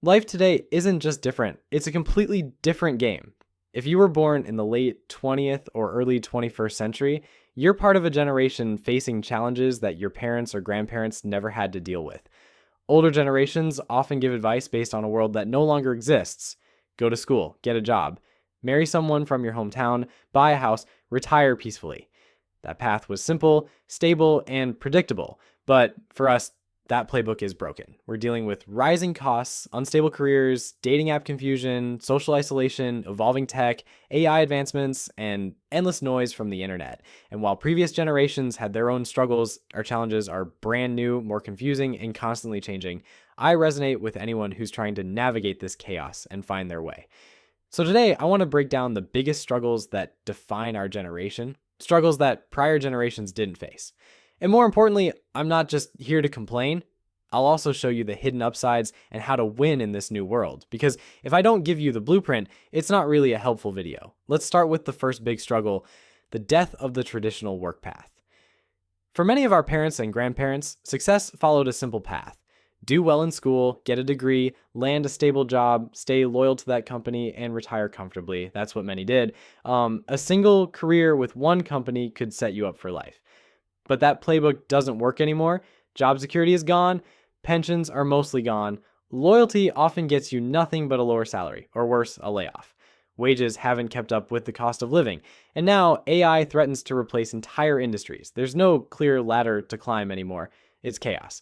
Life today isn't just different, it's a completely different game. If you were born in the late 20th or early 21st century, you're part of a generation facing challenges that your parents or grandparents never had to deal with. Older generations often give advice based on a world that no longer exists. Go to school, get a job, marry someone from your hometown, buy a house, retire peacefully. That path was simple, stable, and predictable. But for us, that playbook is broken. We're dealing with rising costs, unstable careers, dating app confusion, social isolation, evolving tech, AI advancements, and endless noise from the internet. And while previous generations had their own struggles, our challenges are brand new, more confusing, and constantly changing. I resonate with anyone who's trying to navigate this chaos and find their way. So today, I want to break down the biggest struggles that define our generation, struggles that prior generations didn't face. And more importantly, I'm not just here to complain. I'll also show you the hidden upsides and how to win in this new world. Because if I don't give you the blueprint, it's not really a helpful video. Let's start with the first big struggle, the death of the traditional work path. For many of our parents and grandparents, success followed a simple path. Do well in school, get a degree, land a stable job, stay loyal to that company, and retire comfortably. That's what many did. A single career with one company could set you up for life. But that playbook doesn't work anymore. Job security is gone. Pensions are mostly gone. Loyalty often gets you nothing but a lower salary, or worse, a layoff. Wages haven't kept up with the cost of living. And now AI threatens to replace entire industries. There's no clear ladder to climb anymore. It's chaos.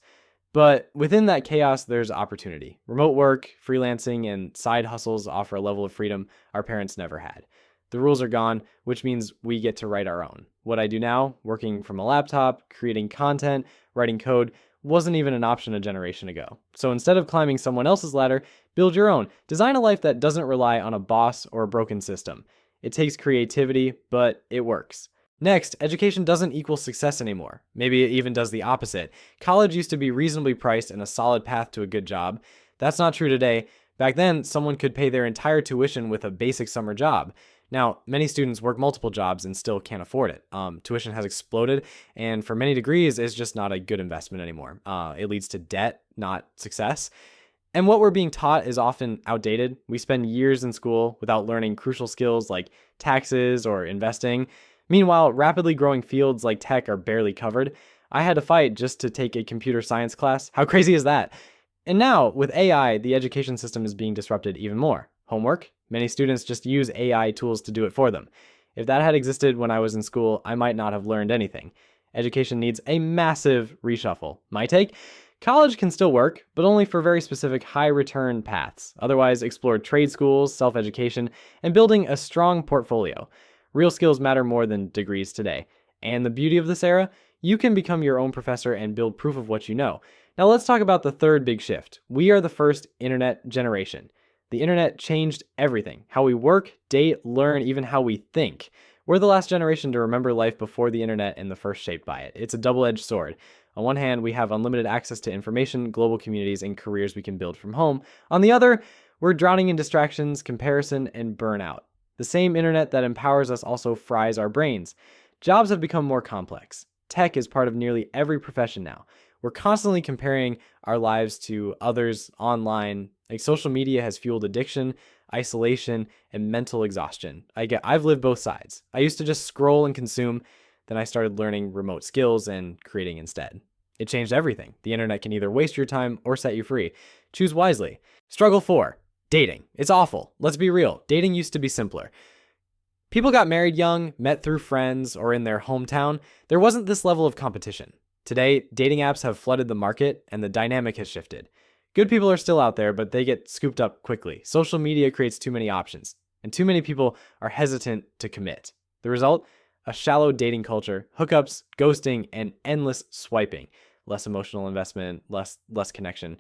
But within that chaos, there's opportunity. Remote work, freelancing, and side hustles offer a level of freedom our parents never had. The rules are gone, which means we get to write our own. What I do now, working from a laptop, creating content, writing code, wasn't even an option a generation ago. So instead of climbing someone else's ladder, build your own. Design a life that doesn't rely on a boss or a broken system. It takes creativity, but it works. Next, education doesn't equal success anymore. Maybe it even does the opposite. College used to be reasonably priced and a solid path to a good job. That's not true today. Back then, someone could pay their entire tuition with a basic summer job. Now, many students work multiple jobs and still can't afford it. Tuition has exploded, and for many degrees, it's just not a good investment anymore. It leads to debt, not success. And what we're being taught is often outdated. We spend years in school without learning crucial skills like taxes or investing. Meanwhile, rapidly growing fields like tech are barely covered. I had to fight just to take a computer science class. How crazy is that? And now, with AI, the education system is being disrupted even more. Homework? Many students just use AI tools to do it for them. If that had existed when I was in school, I might not have learned anything. Education needs a massive reshuffle. My take? College can still work, but only for very specific high-return paths. Otherwise, explore trade schools, self-education, and building a strong portfolio. Real skills matter more than degrees today. And the beauty of this era? You can become your own professor and build proof of what you know. Now let's talk about the third big shift. We are the first internet generation. The internet changed everything. How we work, date, learn, even how we think. We're the last generation to remember life before the internet and the first shaped by it. It's a double-edged sword. On one hand, we have unlimited access to information, global communities, and careers we can build from home. On the other, we're drowning in distractions, comparison, and burnout. The same internet that empowers us also fries our brains. Jobs have become more complex. Tech is part of nearly every profession now. We're constantly comparing our lives to others online. Like social media has fueled addiction, isolation, and mental exhaustion. I've lived both sides. I used to just scroll and consume. Then I started learning remote skills and creating instead. It changed everything. The internet can either waste your time or set you free. Choose wisely. Struggle 4. Dating. It's awful. Let's be real. Dating used to be simpler. People got married young, met through friends, or in their hometown. There wasn't this level of competition. Today, dating apps have flooded the market, and the dynamic has shifted. Good people are still out there, but they get scooped up quickly. Social media creates too many options, and too many people are hesitant to commit. The result? A shallow dating culture, hookups, ghosting, and endless swiping. Less emotional investment, less connection.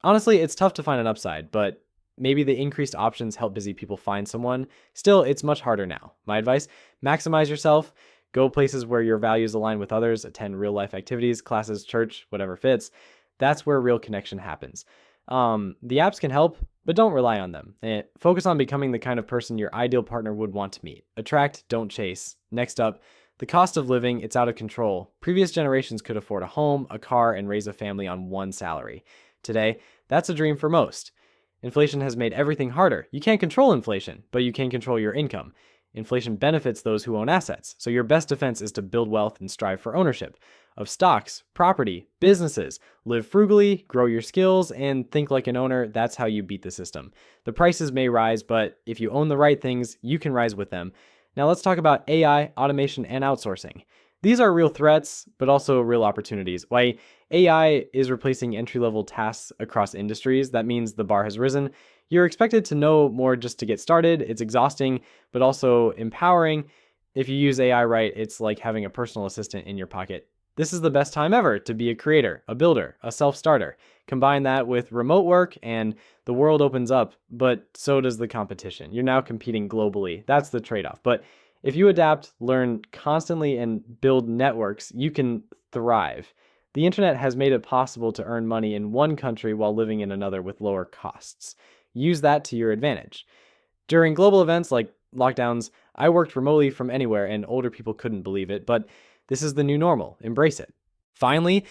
Honestly, it's tough to find an upside, but maybe the increased options help busy people find someone. Still, it's much harder now. My advice? Maximize yourself. Go places where your values align with others. Attend real-life activities, classes, church, whatever fits. That's where real connection happens. The apps can help, but don't rely on them. Focus on becoming the kind of person your ideal partner would want to meet. Attract, don't chase. Next up, the cost of living, it's out of control. Previous generations could afford a home, a car, and raise a family on one salary. Today, that's a dream for most. Inflation has made everything harder. You can't control inflation, but you can control your income. Inflation benefits those who own assets, so your best defense is to build wealth and strive for ownership of stocks, property, businesses. Live frugally, grow your skills, and think like an owner. That's how you beat the system. The prices may rise, but if you own the right things, you can rise with them. Now let's talk about AI, automation, and outsourcing. These are real threats, but also real opportunities. While AI is replacing entry-level tasks across industries, that means the bar has risen. You're expected to know more just to get started. It's exhausting, but also empowering. If you use AI right, it's like having a personal assistant in your pocket. This is the best time ever to be a creator, a builder, a self-starter. Combine that with remote work and the world opens up, but so does the competition. You're now competing globally. That's the trade-off. But if you adapt, learn constantly, and build networks, you can thrive. The internet has made it possible to earn money in one country while living in another with lower costs. Use that to your advantage. During global events like lockdowns, I worked remotely from anywhere and older people couldn't believe it, but this is the new normal. Embrace it. Finally,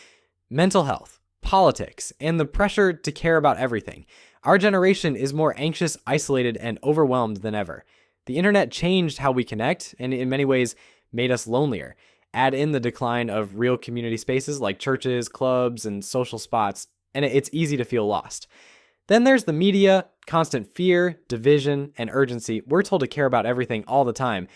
mental health, politics, and the pressure to care about everything. Our generation is more anxious, isolated, and overwhelmed than ever. The internet changed how we connect and in many ways made us lonelier. Add in the decline of real community spaces like churches, clubs, and social spots, and it's easy to feel lost. Then there's the media, constant fear, division, and urgency. We're told to care about everything all the time.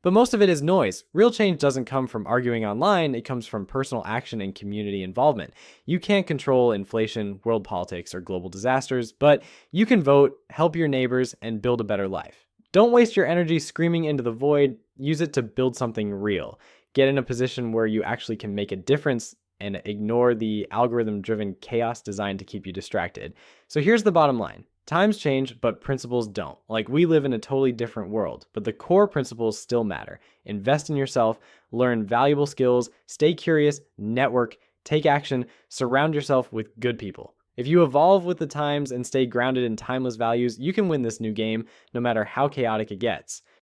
But most of it is noise. Real change doesn't come from arguing online, it comes from personal action and community involvement. You can't control inflation, world politics, or global disasters, but you can vote, help your neighbors, and build a better life. Don't waste your energy screaming into the void. Use it to build something real. Get in a position where you actually can make a difference and ignore the algorithm-driven chaos designed to keep you distracted. So here's the bottom line. Times change, but principles don't. Like, we live in a totally different world, but the core principles still matter. Invest in yourself, learn valuable skills, stay curious, network, take action, surround yourself with good people. If you evolve with the times and stay grounded in timeless values, you can win this new game, no matter how chaotic it gets.